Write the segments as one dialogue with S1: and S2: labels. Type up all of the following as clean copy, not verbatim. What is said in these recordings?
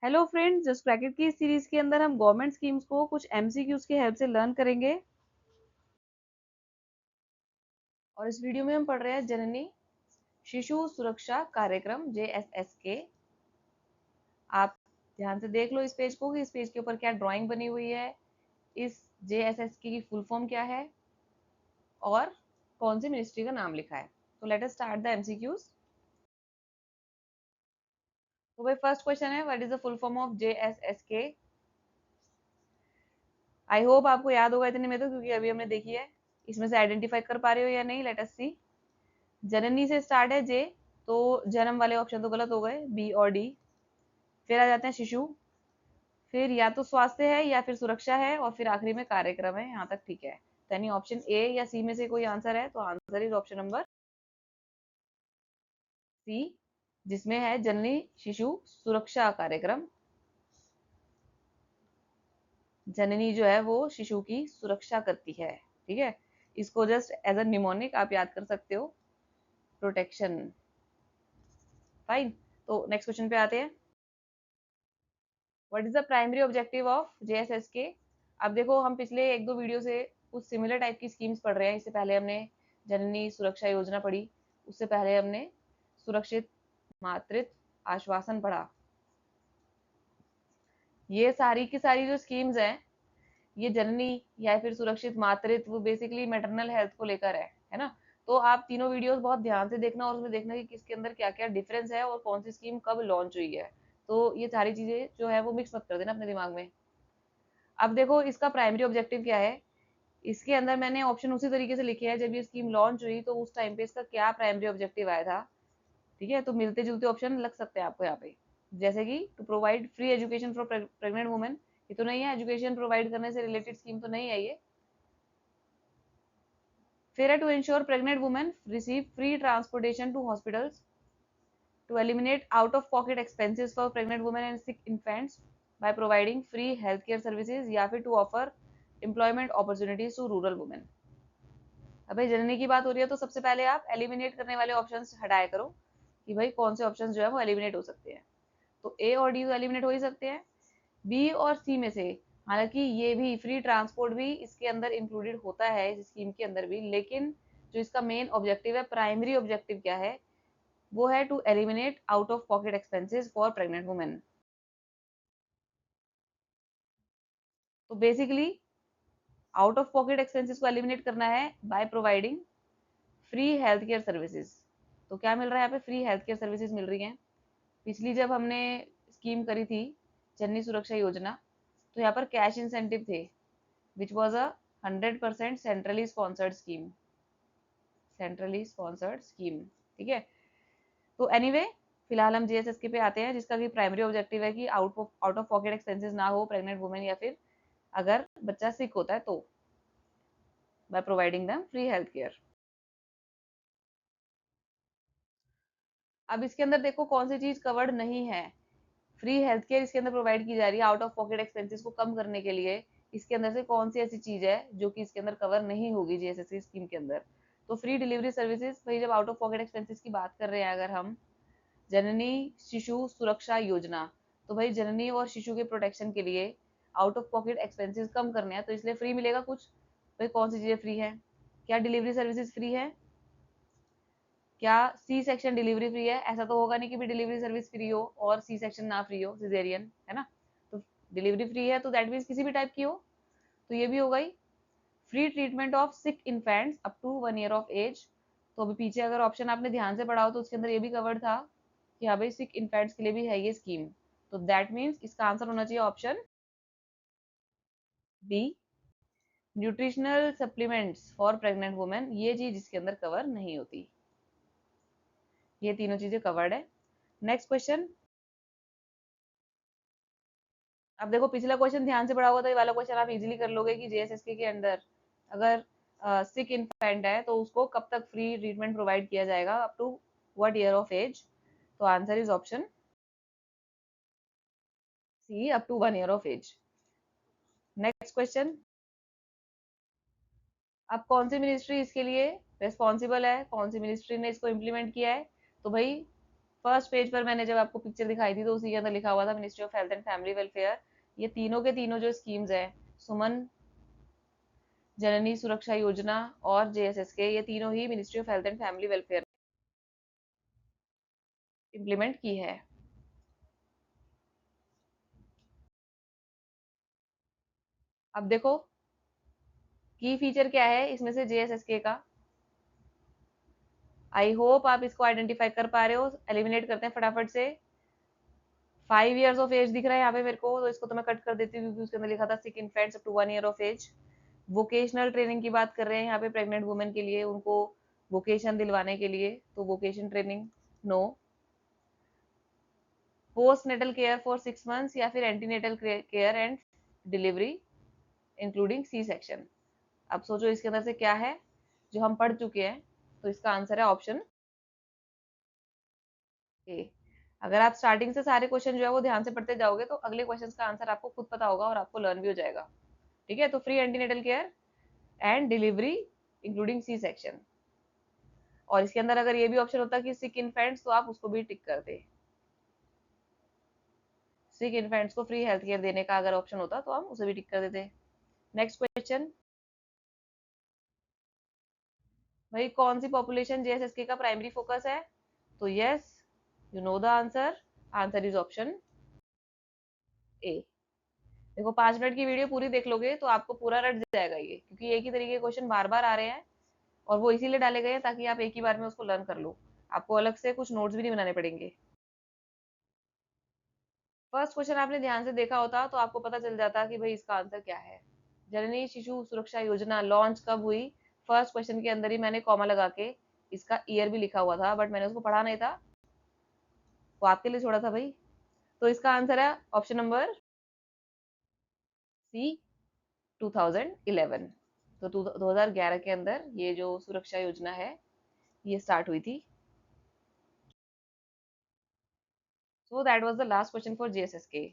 S1: Hello friends, just क्रैकेट की इस series के अंदर हम गवर्नमेंट स्कीम्स को कुछ एमसीक्यूज की हेल्प से लर्न करेंगे। और इस वीडियो में हम पढ़ रहे हैं जननी शिशु सुरक्षा कार्यक्रम JSSK। आप ध्यान से देख लो इस पेज को कि इस पेज के ऊपर क्या ड्राइंग बनी हुई है, इस JSSK की फुल फॉर्म क्या है और कौन सी मिनिस्ट्री का नाम लिखा है। तो let us start the MCQs. तो भाई फर्स्ट क्वेश्चन है, what is the full form of JSSK। I hope आपको याद होगा इतने में तो, क्योंकि अभी हमने देखी है। इसमें से आइडेंटिफाई कर पा रहे हो या नहीं, लेट अस सी। जननी से स्टार्ट है जे, तो जन्म वाले ऑप्शन तो गलत हो गए, बी और डी। फिर आ जाते हैं शिशु, फिर या तो स्वास्थ्य है या फिर सुरक्षा है, और फिर आखिरी में कार्यक्रम है। यहाँ तक ठीक है। तो यानी ऑप्शन ए या सी में से कोई आंसर है, तो answer is option number C, जिसमें है जननी शिशु सुरक्षा कार्यक्रम। जननी जो है वो शिशु की सुरक्षा करती है। ठीक है, इसको जस्ट एज अ निमोनिक आप याद कर सकते हो, प्रोटेक्शन। फाइन। तो नेक्स्ट क्वेश्चन पे आते हैं। What is the primary objective of JSSK। अब देखो, हम पिछले एक दो वीडियो से कुछ सिमिलर टाइप की स्कीम्स पढ़ रहे हैं। इससे पहले हमने जननी सुरक्षा योजना पढ़ी, उससे पहले हमने सुरक्षित मातृत्व आश्वासन पढ़ा। ये सारी की सारी जो स्कीम्स हैं, ये जननी या फिर सुरक्षित मातृत्व बेसिकली मैटरनल हेल्थ को लेकर है ना। तो आप तीनों वीडियोस बहुत ध्यान से देखना और उसमें देखना कि किसके अंदर क्या क्या डिफरेंस है और कौन सी स्कीम कब लॉन्च हुई है। तो ये सारी चीजें जो है वो मिक्स मत कर देना अपने दिमाग में। अब देखो इसका प्राइमरी ऑब्जेक्टिव क्या है। इसके अंदर मैंने ऑप्शन उसी तरीके से लिखे हैं, जब ये स्कीम लॉन्च हुई तो उस टाइम पे इसका क्या प्राइमरी ऑब्जेक्टिव आया था। ठीक है, तो मिलते जुलते ऑप्शन लग सकते हैं आपको यहाँ पे, जैसे कि to provide free education for pregnant women. ये तो नहीं है, एजुकेशन प्रोवाइड करने से रिलेटेड स्कीम तो नहीं है ये। फिर है to ensure pregnant women receive free transportation to hospitals, to eliminate out of pocket expenses for pregnant women and sick infants by providing free healthcare services, या फिर to offer employment opportunities to rural women। अब भाई जननी की बात हो रही है तो सबसे पहले आप एलिमिनेट करने वाले ऑप्शंस हटाया करो कि भाई कौन से ऑप्शंस जो है वो एलिमिनेट हो सकते हैं। तो ए और डी तो एलिमिनेट हो ही सकते हैं। बी और सी में से, हालांकि ये भी फ्री ट्रांसपोर्ट भी इसके अंदर इंक्लूडेड होता है इस स्कीम के अंदर भी, लेकिन जो इसका मेन ऑब्जेक्टिव है, प्राइमरी ऑब्जेक्टिव क्या है, वो है to eliminate out of pocket expenses for pregnant women. तो basically out of pocket expenses को एलिमिनेट करना है by providing free health care services. तो क्या मिल रहा है यहाँ पे, फ्री हेल्थ केयर सर्विसेज मिल रही हैं। पिछली जब हमने स्कीम करी थी जननी सुरक्षा योजना, तो यहाँ पर कैश इंसेंटिव थे, which was a 100% centrally sponsored scheme. Centrally sponsored scheme. ठीक है। तो एनीवे फिलहाल हम JSSK पे आते हैं, जिसका भी प्राइमरी ऑब्जेक्टिव है कि आउट ऑफ पॉकेट एक्सपेंसेस ना हो प्रेग्नेंट वुमेन, या फिर अगर बच्चा सिक होता है तो, by providing them free health care. अब इसके अंदर देखो कौन सी चीज कवर्ड नहीं है। फ्री हेल्थ केयर इसके अंदर प्रोवाइड की जा रही है आउट ऑफ पॉकेट एक्सपेंसेस को कम करने के लिए। इसके अंदर से कौन सी ऐसी चीज है जो कि इसके अंदर कवर नहीं होगी JSSK स्कीम के अंदर। तो फ्री डिलीवरी सर्विसेज, भाई जब आउट ऑफ पॉकेट एक्सपेंसेस की बात कर रहे हैं अगर हम, जननी शिशु सुरक्षा योजना, तो भाई जननी और शिशु के प्रोटेक्शन के लिए आउट ऑफ पॉकेट एक्सपेंसेस कम करने हैं, तो इसलिए फ्री मिलेगा कुछ। भाई कौन सी चीजें फ्री है, क्या डिलीवरी सर्विसेज फ्री है, क्या सी सेक्शन डिलीवरी फ्री है। ऐसा तो होगा नहीं कि भी डिलीवरी सर्विस फ्री हो और सी सेक्शन ना फ्री हो, सिजेरियन है ना। तो डिलीवरी फ्री है तो दैट मीन्स किसी भी टाइप की हो, तो ये भी हो गई। Free treatment of sick infants up to 1 year of age. तो अभी पीछे अगर ऑप्शन आपने ध्यान से पढ़ा हो तो उसके अंदर ये भी कवर्ड था कि हाँ भाई सिक इन्फेंट्स के लिए भी है ये स्कीम। तो दैट मीन्स इसका आंसर होना चाहिए option B, nutritional supplements for pregnant women. ये चीज इसके अंदर कवर नहीं होती। ये तीनों चीजें कवर्ड है। Next question. अब देखो पिछला क्वेश्चन ध्यान से पढ़ा होगा तो ये वाला क्वेश्चन आप इजीली कर लोगे कि JSSK के अंदर अगर सिक इन्फेंट है तो उसको कब तक फ्री ट्रीटमेंट प्रोवाइड किया जाएगा, up to what year of age. तो answer is option C, up to 1 year of age. Next question. अब कौन सी मिनिस्ट्री इसके लिए रिस्पॉन्सिबल है, कौन सी मिनिस्ट्री ने इसको इम्प्लीमेंट किया है। तो भाई फर्स्ट पेज पर मैंने जब आपको पिक्चर दिखाई थी तो उसी के अंदर लिखा हुआ था ministry of health and family welfare. ये तीनों के तीनों जो स्कीम्स है, सुमन, जननी सुरक्षा योजना और जेएसएसके, ये तीनों ही ministry of health and family welfare implement की है। अब देखो की फीचर क्या है इसमें से जेएसएसके का। आई होप आप इसको आइडेंटिफाई कर पा रहे हो। एलिमिनेट करते हैं फटाफट से। 5 years ऑफ एज दिख रहा है यहाँ पे मेरे को, तो इसको तो मैं कट कर देती हूँ क्योंकि उसके अंदर लिखा था sick infants up to 1 year of age. Vocational training की बात कर रहे हैं यहाँ पे प्रेग्नेंट वुमेन के लिए, उनको वोकेशन दिलवाने के लिए, तो vocation training no. Post natal care for 6 months या फिर antenatal care and delivery including C section. अब सोचो इसके अंदर से क्या है जो हम पढ़ चुके हैं, तो इसका आंसर है ऑप्शन ए। अगर आप स्टार्टिंग से सारे क्वेश्चन जो है वो ध्यान से पढ़ते जाओगे तो अगले क्वेश्चन का आंसर आपको खुद पता होगा और आपको लर्न भी हो जाएगा। ठीक है, तो free antenatal care and delivery including C section. और इसके अंदर अगर ये भी ऑप्शन होता कि सिक इन्फेंट्स, तो आप उसको भी टिक करते। सिक इन्फेंट्स को फ्री हेल्थ केयर देने का अगर ऑप्शन होता तो हम उसे भी टिक कर देते। नेक्स्ट क्वेश्चन, भाई कौन सी पॉपुलेशन जेएसएसके का प्राइमरी फोकस है? तो yes, you know the answer. Answer is option A. देखो 5 मिनट की वीडियो पूरी देख लोगे तो आपको पूरा रट जाएगा ये, क्योंकि एक ही तरीके के क्वेश्चन बार बार आ रहे हैं और वो इसीलिए डाले गए हैं ताकि आप एक ही बार में उसको लर्न कर लो। आपको अलग से कुछ नोट्स भी नहीं बनाने पड़ेंगे। फर्स्ट क्वेश्चन आपने ध्यान से देखा होता तो आपको पता चल जाता कि भाई इसका आंसर क्या है। जननी शिशु सुरक्षा योजना लॉन्च कब हुई? फर्स्ट क्वेश्चन के अंदर ही मैंने कॉमा लगा के इसका ईयर भी लिखा हुआ था, बट मैंने उसको पढ़ा नहीं था, वो आपके लिए छोड़ा था भाई। तो इसका आंसर है ऑप्शन नंबर सी, 2011। तो 2011 के अंदर ये जो सुरक्षा योजना है ये स्टार्ट हुई थी। So that was the last question for JSSK.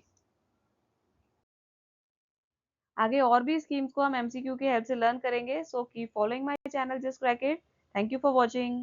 S1: आगे और भी स्कीम्स को हम एमसीक्यू की हेल्प से लर्न करेंगे, so keep following my channel just crack it. Thank you for watching.